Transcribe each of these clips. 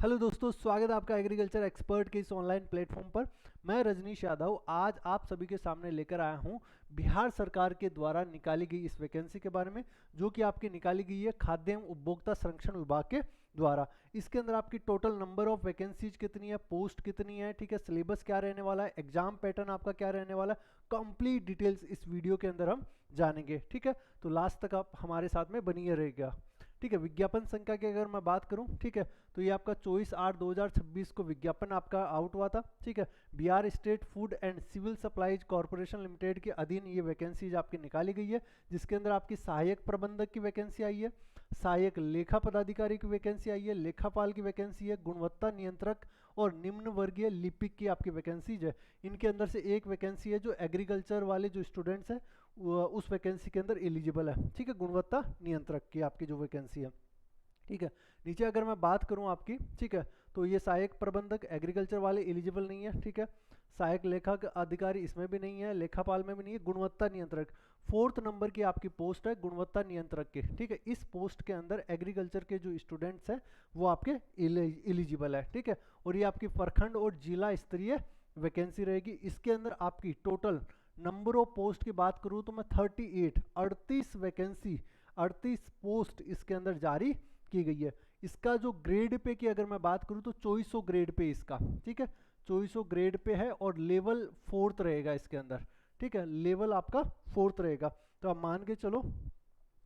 Hello दोस्तों, स्वागत है आपका एग्रीकल्चर एक्सपर्ट के इस ऑनलाइन प्लेटफॉर्म पर। मैं रजनीश यादव आज आप सभी के सामने लेकर आया हूं बिहार सरकार के द्वारा निकाली गई इस वैकेंसी के बारे में, जो कि आपकी निकाली गई है खाद्य एवं उपभोक्ता संरक्षण विभाग के द्वारा। इसके अंदर आपकी टोटल नंबर ऑफ वैकेंसीज कितनी है, पोस्ट कितनी है, ठीक है, सिलेबस क्या रहने वाला है, एग्जाम पैटर्न आपका क्या रहने वाला है, कंप्लीट डिटेल्स इस वीडियो के अंदर हम जानेंगे। ठीक है, तो लास्ट तक आप हमारे साथ में बनिए रहेगा। ठीक है, विज्ञापन संख्या की अगर मैं बात करूं, ठीक है, तो ये आपका 24/8/2026 को विज्ञापन आपका आउट हुआ था। ठीक है, Bihar state food and civil supplies corporation limited के अधीन ये वैकेंसीज आपकी निकाली गई है, जिसके अंदर आपकी सहायक प्रबंधक की वैकेंसी आई है, सहायक लेखा पदाधिकारी की वैकेंसी आई है, लेखापाल की वैकेंसी है, गुणवत्ता नियंत्रक और निम्न वर्गीय लिपिक की आपकी वैकेंसीज है। इनके अंदर से एक वैकेंसी है जो एग्रीकल्चर वाले जो स्टूडेंट्स हैं उस वैकेंसी के अंदर एलिजिबल है। ठीक है, गुणवत्ता नियंत्रक की आपकी जो वैकेंसी है। ठीक है, नीचे अगर मैं बात करूं आपकी, ठीक है, तो ये सहायक प्रबंधक एग्रीकल्चर वाले एलिजिबल नहीं है। ठीक है, सहायक लेखा अधिकारी इसमें भी नहीं है, लेखापाल में भी नहीं है। गुणवत्ता नियंत्रक 4th नंबर की आपकी पोस्ट है, गुणवत्ता नियंत्रक की। ठीक है, इस पोस्ट के अंदर एग्रीकल्चर के जो स्टूडेंट्स हैं वो आपके एलिजिबल है। ठीक है, और ये आपकी प्रखंड और जिला स्तरीय वैकेंसी रहेगी। इसके अंदर आपकी टोटल नंबर ऑफ पोस्ट की बात करूं तो मैं 38 वैकेंसी 38 पोस्ट इसके अंदर जारी की गई है। इसका जो ग्रेड पे की अगर मैं बात करूं तो 2400 ग्रेड पे इसका। ठीक है, 2400 ग्रेड पे है और लेवल 4th रहेगा इसके अंदर। ठीक है, लेवल आपका 4th रहेगा। तो आप मान के चलो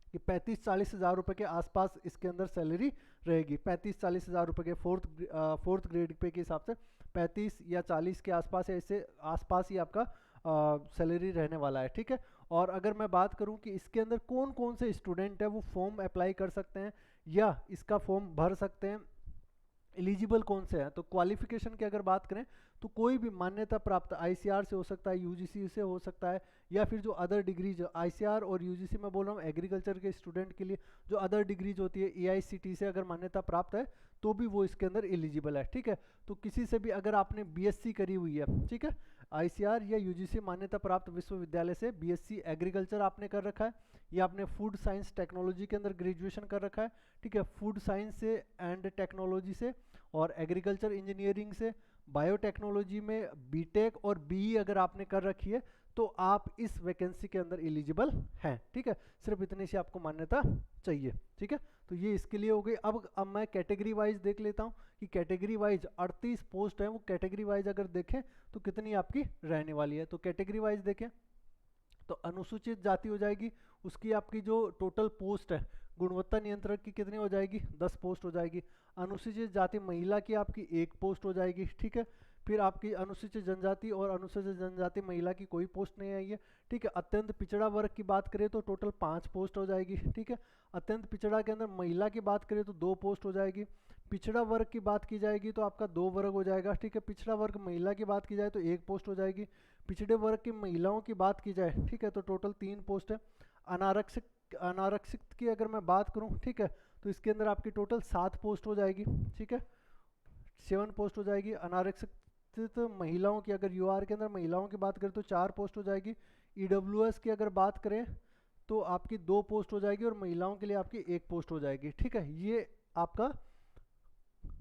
कि 35-40 हज़ार रुपये के आसपास इसके अंदर सैलरी रहेगी। 35-40 हज़ार रुपये के फोर्थ ग्रेड पे के हिसाब से 35 या 40 के आसपास, ऐसे आसपास ही आपका सैलरी रहने वाला है। ठीक है, और अगर मैं बात करूं कि इसके अंदर कौन कौन से स्टूडेंट है वो फॉर्म अप्लाई कर सकते हैं या इसका फॉर्म भर सकते हैं, एलिजिबल कौन से हैं, तो क्वालिफिकेशन की अगर बात करें तो कोई भी मान्यता प्राप्त आईसीआर से हो सकता है, यूजीसी से हो सकता है, या फिर जो अदर डिग्रीज आईसीआर और यूजीसी में बोल रहा हूँ एग्रीकल्चर के स्टूडेंट के लिए, जो अदर डिग्रीज होती है एआईसीटी से अगर मान्यता प्राप्त है तो भी वो इसके अंदर एलिजिबल है। ठीक है, तो किसी से भी अगर आपने बीएससी करी हुई है, ठीक है, आईसीआर या यूजीसी मान्यता प्राप्त विश्वविद्यालय से बीएससी एग्रीकल्चर आपने कर रखा है, या आपने फूड साइंस टेक्नोलॉजी के अंदर ग्रेजुएशन कर रखा है, ठीक है, फूड साइंस से एंड टेक्नोलॉजी से और एग्रीकल्चर इंजीनियरिंग से, बायोटेक्नोलॉजी में बीटेक और बीई अगर आपने कर रखी है तो आप इस वैकेंसी के अंदर एलिजिबल हैं। ठीक है, सिर्फ इतनी सी आपको मान्यता चाहिए। ठीक है, तो ये इसके लिए हो गई। अब मैं कैटेगरी वाइज देख लेता हूँ कि कैटेगरी वाइज 38 पोस्ट है, वो कैटेगरी वाइज अगर देखें तो कितनी आपकी रहने वाली है। तो कैटेगरी वाइज देखें तो अनुसूचित जाति हो जाएगी, उसकी आपकी जो टोटल पोस्ट है गुणवत्ता नियंत्रक की कितनी हो जाएगी, 10 पोस्ट हो जाएगी। अनुसूचित जाति महिला की आपकी 1 पोस्ट हो जाएगी। ठीक है, फिर आपकी अनुसूचित जनजाति और अनुसूचित जनजाति महिला की कोई पोस्ट नहीं आई है। ठीक है, अत्यंत पिछड़ा वर्ग की बात करें तो टोटल 5 पोस्ट हो जाएगी। ठीक है, अत्यंत पिछड़ा के अंदर महिला की बात करें तो 2 पोस्ट हो जाएगी। पिछड़ा वर्ग की बात की जाएगी तो आपका 2 वर्ग हो जाएगा। ठीक है, पिछड़ा वर्ग महिला की बात की जाए तो 1 पोस्ट हो जाएगी। पिछड़े वर्ग की महिलाओं की बात की जाए, ठीक है, तो टोटल 3 पोस्ट है। अनारक्षित की अगर मैं बात करूं, ठीक है, तो इसके अंदर आपकी टोटल 7 पोस्ट हो जाएगी। ठीक है, 7 पोस्ट हो जाएगी। अनारक्षित महिलाओं की अगर यूआर के अंदर महिलाओं की बात करें तो 4 पोस्ट हो जाएगी। ईडब्ल्यूएस की अगर बात करें तो आपकी 2 पोस्ट हो जाएगी और महिलाओं के लिए आपकी 1 पोस्ट हो जाएगी। ठीक है, ये आपका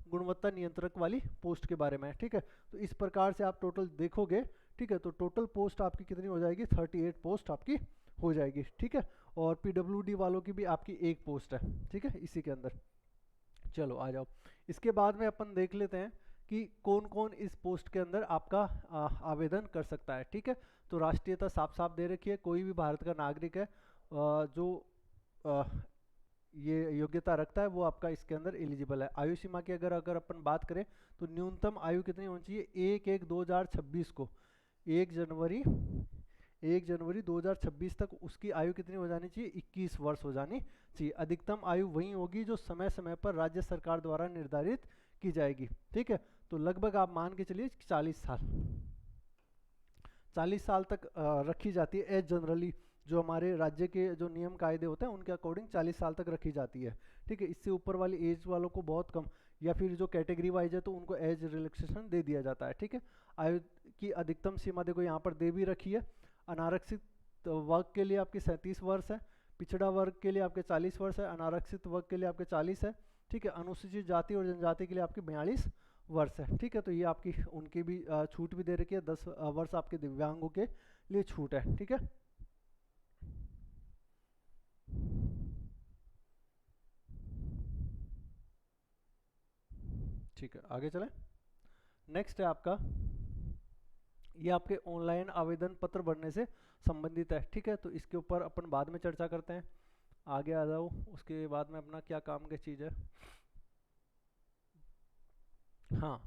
गुणवत्ता नियंत्रक वाली पोस्ट के बारे में है। ठीक है, तो इस प्रकार से आप टोटल देखोगे, ठीक है, तो टोटल पोस्ट आपकी कितनी हो जाएगी, 38 पोस्ट आपकी हो जाएगी। ठीक है, और पीडब्ल्यूडी वालों की भी आपकी 1 पोस्ट है। ठीक है, इसी के अंदर। चलो आ जाओ, इसके बाद में अपन देख लेते हैं कि कौन कौन इस पोस्ट के अंदर आपका आवेदन कर सकता है। ठीक है, तो राष्ट्रीयता साफ साफ दे रखी है, कोई भी भारत का नागरिक है जो ये योग्यता रखता है वो आपका इसके अंदर एलिजिबल है। आयु सीमा की अगर अपन बात करें तो न्यूनतम आयु कितनी होनी चाहिए, 1/1/2026 को 1 जनवरी 2026 तक उसकी आयु कितनी हो जानी चाहिए, 21 वर्ष हो जानी चाहिए। अधिकतम आयु वही होगी जो समय समय पर राज्य सरकार द्वारा निर्धारित की जाएगी। ठीक है, तो लगभग आप मान के चलिए 40 साल तक रखी जाती है एज जनरली, जो हमारे राज्य के जो नियम कायदे होते हैं उनके अकॉर्डिंग 40 साल तक रखी जाती है। ठीक है, इससे ऊपर वाली एज वालों को बहुत कम, या फिर जो कैटेगरी वाइज है तो उनको एज रिलैक्सेशन दे दिया जाता है। ठीक है, आयु की अधिकतम सीमा देखो यहाँ पर दे भी रखी है। अनारक्षित वर्ग के लिए आपकी 37 वर्ष है, पिछड़ा वर्ग के लिए आपके 40 वर्ष है, अनारक्षित वर्ग के लिए आपके 40 है। ठीक है। अनुसूचित जाति और जनजाति के लिए आपकी 42 वर्ष है, ठीक है। तो ये आपकी उनकी भी छूट भी दे रखी है, 10 वर्ष आपके दिव्यांगों के लिए छूट है, ठीक है। ठीक है, आगे चलें। नेक्स्ट है आपका, ये आपके ऑनलाइन आवेदन पत्र भरने से संबंधित है, ठीक है। तो इसके ऊपर अपन बाद में चर्चा करते हैं, आगे आ जाओ, उसके बाद में अपना क्या काम की चीज़ है। हाँ,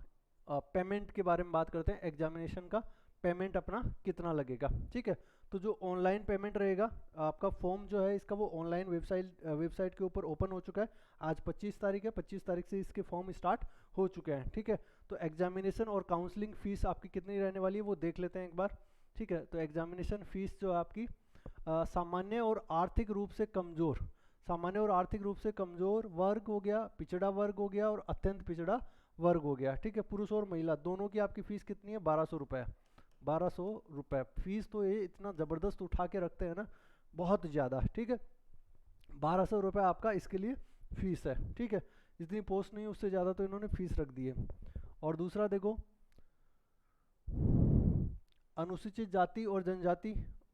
पेमेंट के बारे में बात करते हैं। एग्जामिनेशन का पेमेंट अपना कितना लगेगा, ठीक है। तो जो ऑनलाइन पेमेंट रहेगा, आपका फॉर्म जो है इसका वो ऑनलाइन वेबसाइट के ऊपर ओपन हो चुका है। आज 25 तारीख है, 25 तारीख से इसके फॉर्म स्टार्ट हो चुके हैं, ठीक है। तो एग्जामिनेशन और काउंसलिंग फीस आपकी कितनी रहने वाली है वो देख लेते हैं एक बार, ठीक है। तो एग्जामिनेशन फीस जो है आपकी सामान्य और आर्थिक रूप से कमज़ोर, सामान्य और आर्थिक रूप से कमज़ोर वर्ग हो गया, पिछड़ा वर्ग हो गया और अत्यंत पिछड़ा वर्ग हो गया, ठीक है। पुरुष और महिला दोनों की आपकी फ़ीस कितनी है, 1200 रुपये, 1200 रुपये फीस। तो ये इतना ज़बरदस्त उठा के रखते हैं ना, बहुत ज़्यादा, ठीक है। 1200 रुपये आपका इसके लिए फ़ीस है, ठीक है। जितनी पोस्ट नहीं उससे ज़्यादा तो इन्होंने फ़ीस रख दी है। और दूसरा देखो, अनुसूचित जाति और जनजाति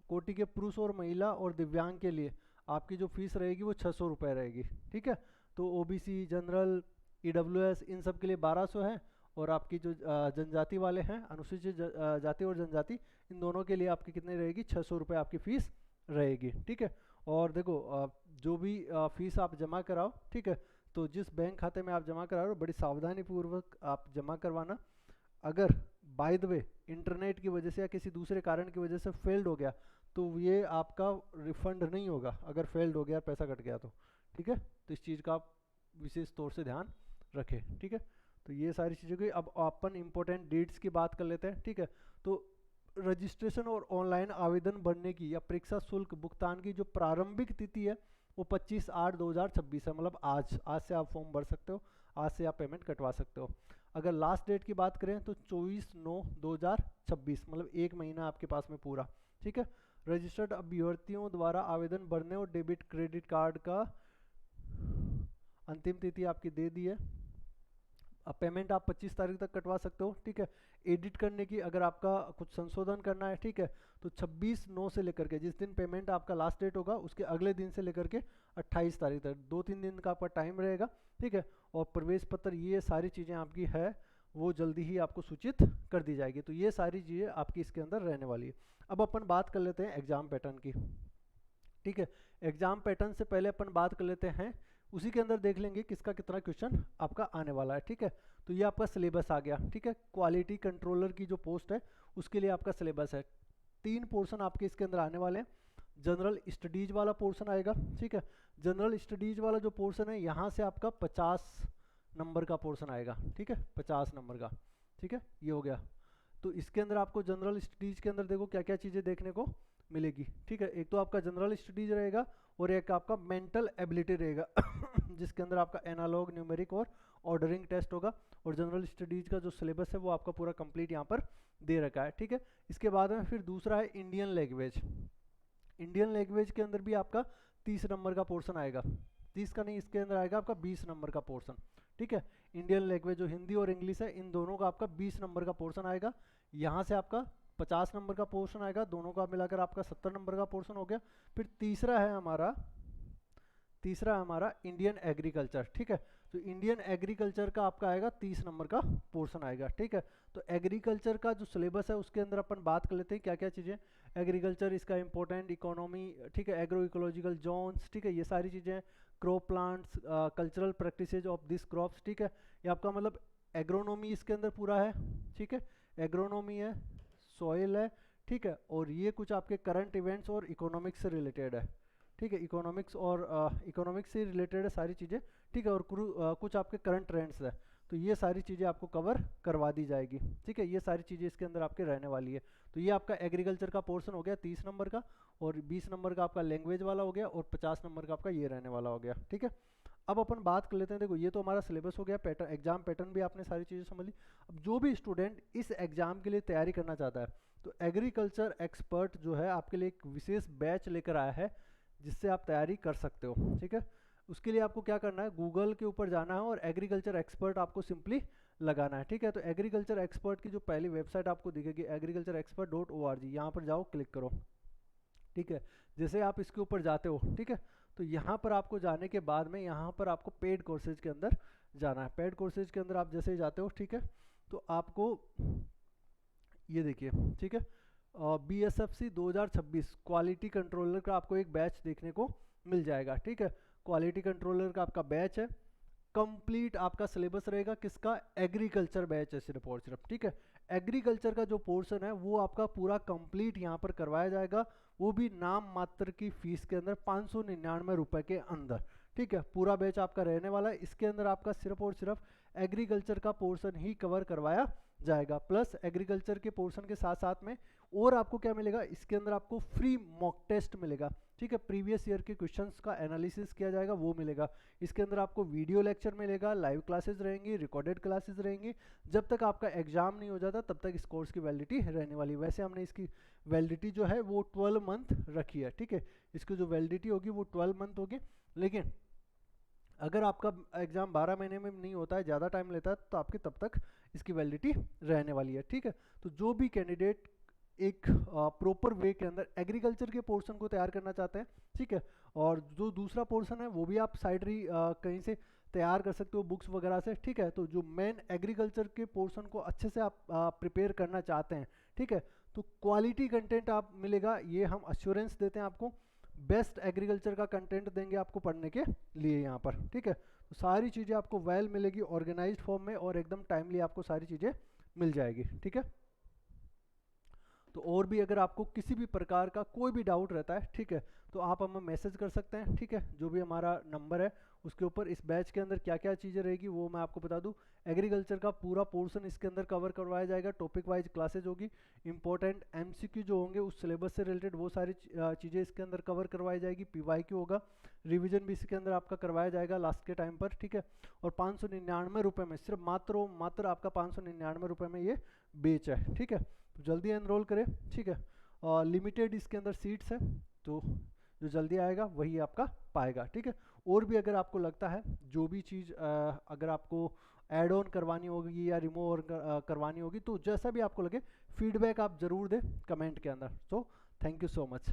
कोटि के पुरुष और महिला और दिव्यांग के लिए आपकी जो फीस रहेगी वो 600 रुपये रहेगी, ठीक है। तो ओबीसी, जनरल, ईडब्ल्यूएस इन सब के लिए 1200 है, और आपकी जो जनजाति वाले हैं, अनुसूचित जाति और जनजाति, इन दोनों के लिए आपकी कितनी रहेगी, 600 रुपये आपकी फ़ीस रहेगी, ठीक है। और देखो जो भी फीस आप जमा कराओ, ठीक है, तो जिस बैंक खाते में आप जमा करा रहे हो बड़ी सावधानी पूर्वक आप जमा करवाना। अगर बाय द वे इंटरनेट की वजह से या किसी दूसरे कारण की वजह से फेल्ड हो गया तो ये आपका रिफंड नहीं होगा, अगर फेल्ड हो गया, पैसा कट गया तो, ठीक है। तो इस चीज़ का आप विशेष तौर से ध्यान रखें, ठीक है। तो ये सारी चीज़ों की अब अपन इम्पोर्टेंट डेट्स की बात कर लेते हैं, ठीक है। तो रजिस्ट्रेशन और ऑनलाइन आवेदन भरने की या परीक्षा शुल्क भुगतान की जो प्रारंभिक तिथि है वो 25/8/2026 है, मतलब आज से आप फॉर्म भर सकते हो, आज से आप पेमेंट कटवा सकते हो। अगर लास्ट डेट की बात करें तो 24/9/2026, मतलब एक महीना आपके पास में पूरा, ठीक है। रजिस्टर्ड अभ्यर्थियों द्वारा आवेदन भरने और डेबिट क्रेडिट कार्ड का अंतिम तिथि आपकी दे दी है। अब पेमेंट आप 25 तारीख तक कटवा सकते हो, ठीक है। एडिट करने की अगर आपका कुछ संशोधन करना है, ठीक है, तो 26/9 से लेकर के जिस दिन पेमेंट आपका लास्ट डेट होगा उसके अगले दिन से लेकर के 28 तारीख तक 2-3 दिन का आपका टाइम रहेगा, ठीक है। और प्रवेश पत्र, ये सारी चीज़ें आपकी है वो जल्दी ही आपको सूचित कर दी जाएगी। तो ये सारी चीज़ें आपकी इसके अंदर रहने वाली है। अब अपन बात कर लेते हैं एग्जाम पैटर्न की, ठीक है। एग्जाम पैटर्न से पहले अपन बात कर लेते हैं, उसी के अंदर देख लेंगे किसका कितना क्वेश्चन आपका आने वाला है, ठीक है। तो ये आपका सिलेबस आ गया, ठीक है। क्वालिटी कंट्रोलर की जो पोस्ट है उसके लिए आपका सिलेबस है। 3 पोर्शन आपके इसके अंदर आने वाले हैं। जनरल स्टडीज वाला पोर्शन आएगा, ठीक है। जनरल स्टडीज वाला जो पोर्शन है यहाँ से आपका 50 नंबर का पोर्शन आएगा, ठीक है, 50 नंबर का, ठीक है। ये हो गया। तो इसके अंदर आपको जनरल स्टडीज के अंदर देखो क्या क्या चीज़ें देखने को मिलेगी, ठीक है। एक तो आपका जनरल स्टडीज रहेगा और एक आपका मेंटल एबिलिटी रहेगा जिसके अंदर आपका एनालॉग, न्यूमेरिक और ऑर्डरिंग टेस्ट होगा। और जनरल स्टडीज का जो सिलेबस है वो आपका पूरा कंप्लीट यहाँ पर दे रखा है, ठीक है। इसके बाद में फिर दूसरा है इंडियन लैंग्वेज। इंडियन लैंग्वेज के अंदर भी आपका 30 नंबर का पोर्शन आएगा, 30 का नहीं, इसके अंदर आएगा आपका 20 नंबर का पोर्शन, ठीक है। इंडियन लैंग्वेज जो हिंदी और इंग्लिश है इन दोनों का आपका 20 नंबर का पोर्शन आएगा। यहाँ से आपका 50 नंबर का पोर्शन आएगा, दोनों का मिलाकर आपका 70 नंबर का पोर्शन हो गया। फिर तीसरा है हमारा इंडियन एग्रीकल्चर, ठीक है। तो इंडियन एग्रीकल्चर का आपका आएगा 30 नंबर का पोर्शन आएगा, ठीक है। तो एग्रीकल्चर का जो सिलेबस है उसके अंदर अपन बात कर लेते हैं क्या क्या चीज़ें। एग्रीकल्चर, इसका इंपॉर्टेंट इकोनॉमी, ठीक है, एग्रो इकोलॉजिकल जोन्स, ठीक है, ये सारी चीज़ें, crop plants, cultural practices of this crops, ठीक है। ये आपका मतलब एग्रोनॉमी इसके अंदर पूरा है, ठीक है, एग्रोनॉमी है, सॉइल है, ठीक है। और ये कुछ आपके करंट इवेंट्स और इकोनॉमिक्स से रिलेटेड है, ठीक है, इकोनॉमिक्स और इकोनॉमिक्स से रिलेटेड है सारी चीज़ें, ठीक है। और कुछ आपके करंट ट्रेंड्स है, तो ये सारी चीज़ें आपको कवर करवा दी जाएगी, ठीक है। ये सारी चीज़ें इसके अंदर आपके रहने वाली है। तो ये आपका एग्रीकल्चर का पोर्शन हो गया 30 नंबर का, और 20 नंबर का आपका लैंग्वेज वाला हो गया, और 50 नंबर का आपका ये रहने वाला हो गया, ठीक है। अब अपन बात कर लेते हैं, देखो ये तो हमारा सिलेबस हो गया, पैटर्न, एग्जाम पैटर्न भी आपने सारी चीज़ें समझ ली। अब जो भी स्टूडेंट इस एग्जाम के लिए तैयारी करना चाहता है तो एग्रीकल्चर एक्सपर्ट जो है आपके लिए एक विशेष बैच लेकर आया है जिससे आप तैयारी कर सकते हो, ठीक है। उसके लिए आपको क्या करना है, गूगल के ऊपर जाना है और एग्रीकल्चर एक्सपर्ट आपको सिंपली लगाना है, ठीक है। तो एग्रीकल्चर एक्सपर्ट की जो पहली वेबसाइट आपको दिखेगी agricultureexpert.org, यहाँ पर जाओ, क्लिक करो, ठीक है। जैसे आप इसके ऊपर जाते हो, ठीक है, तो यहाँ पर आपको जाने के बाद में यहाँ पर आपको पेड कोर्सेज के अंदर जाना है। पेड कोर्सेज के अंदर आप जैसे ही जाते हो, ठीक है, तो आपको ये देखिए, ठीक है, BSFC 2026 क्वालिटी कंट्रोलर का आपको एक बैच देखने को मिल जाएगा, ठीक है। क्वालिटी कंट्रोलर का आपका बैच है, कंप्लीट आपका सिलेबस रहेगा किसका, एग्रीकल्चर बैच है सिर्फ और सिर्फ, ठीक है। एग्रीकल्चर का जो पोर्शन है वो आपका पूरा कंप्लीट यहाँ पर करवाया जाएगा, वो भी नाम मात्र की फीस के अंदर 599 रुपए के अंदर, ठीक है। पूरा बैच आपका रहने वाला है, इसके अंदर आपका सिर्फ और सिर्फ एग्रीकल्चर का पोर्शन ही कवर करवाया जाएगा, प्लस एग्रीकल्चर के पोर्शन के साथ साथ में और आपको क्या मिलेगा, इसके अंदर आपको फ्री मॉक टेस्ट मिलेगा, ठीक है। प्रीवियस ईयर के क्वेश्चंस का एनालिसिस किया जाएगा, वो मिलेगा। इसके अंदर आपको वीडियो लेक्चर मिलेगा, लाइव क्लासेस रहेंगी, रिकॉर्डेड क्लासेस रहेंगी। जब तक आपका एग्जाम नहीं हो जाता तब तक इस कोर्स की वैलिडिटी रहने वाली। वैसे हमने इसकी वैलिडिटी जो है वो 12 मंथ रखी है, ठीक है। इसकी जो वैलिडिटी होगी वो 12 मंथ होगी, लेकिन अगर आपका एग्जाम 12 महीने में नहीं होता है, ज़्यादा टाइम लेता है, तो आपकी तब तक इसकी वैलिडिटी रहने वाली है, ठीक है। तो जो भी कैंडिडेट एक प्रॉपर वे के अंदर एग्रीकल्चर के पोर्शन को तैयार करना चाहते हैं, ठीक है, और जो दूसरा पोर्शन है वो भी आप साइड कहीं से तैयार कर सकते हो बुक्स वगैरह से, ठीक है। तो जो मेन एग्रीकल्चर के पोर्शन को अच्छे से आप प्रिपेयर करना चाहते हैं, ठीक है, तो क्वालिटी कंटेंट आप मिलेगा, ये हम अश्योरेंस देते हैं आपको। बेस्ट एग्रीकल्चर का कंटेंट देंगे आपको पढ़ने के लिए यहाँ पर, ठीक है। तो सारी चीज़ें आपको वेल मिलेगी ऑर्गेनाइज्ड फॉर्म में और एकदम टाइमली आपको सारी चीज़ें मिल जाएगी, ठीक है। तो और भी अगर आपको किसी भी प्रकार का कोई भी डाउट रहता है, ठीक है, तो आप हमें मैसेज कर सकते हैं, ठीक है। जो भी हमारा नंबर है उसके ऊपर इस बैच के अंदर क्या क्या चीज़ें रहेगी वो मैं आपको बता दूं। एग्रीकल्चर का पूरा पोर्शन इसके अंदर कवर करवाया जाएगा, टॉपिक वाइज क्लासेज होगी, इंपॉर्टेंट MCQ जो होंगे उस सिलेबस से रिलेटेड वो सारी चीज़ें इसके अंदर कवर करवाई जाएगी, PYQ होगा, रिविजन भी इसके अंदर आपका करवाया जाएगा लास्ट के टाइम पर, ठीक है। और 599 रुपये में, सिर्फ मात्र आपका 599 रुपये में ये बेच है, ठीक है। तो जल्दी एनरोल करें, ठीक है। और लिमिटेड इसके अंदर सीट्स हैं, तो जो जल्दी आएगा वही आपका पाएगा, ठीक है। और भी अगर आपको लगता है जो भी चीज़ अगर आपको ऐड ऑन करवानी होगी या रिमूव करवानी होगी, तो जैसा भी आपको लगे फीडबैक आप ज़रूर दें कमेंट के अंदर। So thank you so much.